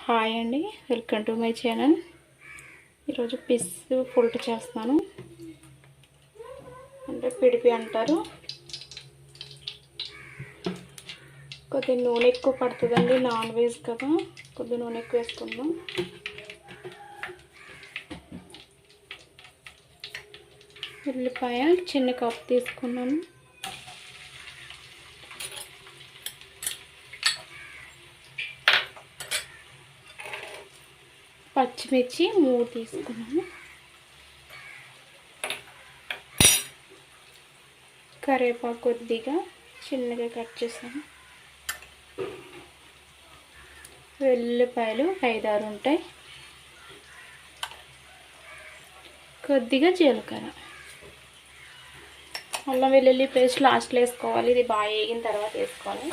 Hi అండి, welcome to my channel. ఈరోజు పిస్ పుల్ట్ చేస్తాను, అంటే పిడిపి అంటారు. కొద్దిగా నూనె ఎక్కువ పడుతుందండి, నాన్ వెజ్ కదా, కొద్దిగా నూనె ఎక్కువ వేసుకుందాం. ఉల్లిపాయ చిన్న కప్ తీసుకున్నాను. పచ్చిమిర్చి 3 తీసుకున్నాను. కరివేపాకు కొద్దిగా చిన్నగా కట్ చేసాను. వెల్లుల్లిపాయలు 5-6 ఉంటాయి. కొద్దిగా జీలకర్ర. అల్లం వెల్లుల్లి పేస్ట్ లాస్ట్లో వేసుకోవాలి, ఇది బాగా వేగిన తర్వాత వేసుకోవాలి.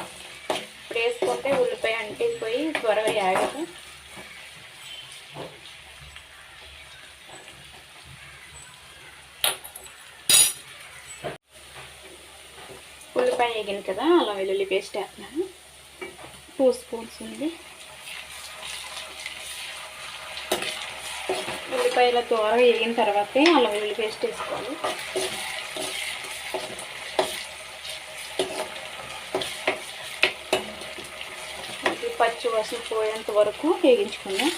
ఇప్పుడు వేసుకుంటే ఉల్లిపాయ అంటిపోయి త్వరగా యాగదు. ఉల్లిపాయ వేగింది కదా, అల్లం వెల్లుల్లి పేస్ట్ వేస్తున్నాను. 2 స్పూన్స్ ఉంది. ఉల్లిపాయల త్వరగా వేగిన తర్వాతే అల్లం వెల్లుల్లి పేస్ట్ వేసుకోవాలి. పచ్చి వాసన పోయేంత వరకు వేగించుకుందాం.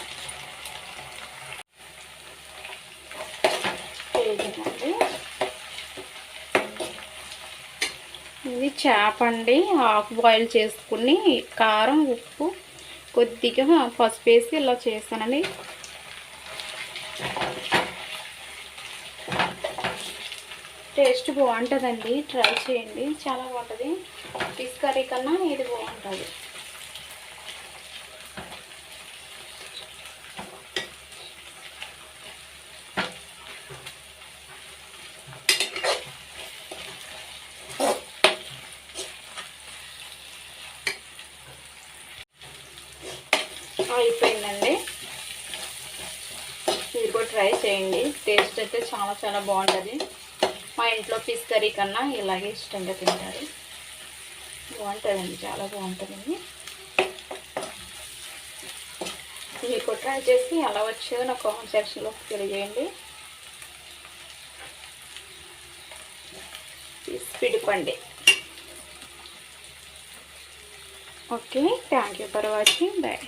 వేగిందండి. ఇది చేప అండి, హాఫ్ బాయిల్ చేసుకుని కారం ఉప్పు కొద్దిగా పసుపు వేసి ఇలా చేస్తానండి. టేస్ట్ బాగుంటుందండి, ట్రై చేయండి, చాలా బాగుంటుంది. ఫిష్ కర్రీ కన్నా ఇది బాగుంటుంది. అయిపోయిందండి, మీరు కూడా ట్రై చేయండి. టేస్ట్ అయితే చాలా బాగుంటుంది. మా ఇంట్లో ఫిష్ కర్రీ కన్నా ఇలాగే ఇష్టంగా తింటారు. బాగుంటుందండి, చాలా బాగుంటుందండి. మీరు కూడా ట్రై చేసి ఎలా వచ్చేదో నా కామెంట్ సెక్షన్లో తెలియజేయండి. ఫిష్ పిడిపండి. Okay, thank you for watching. Bye.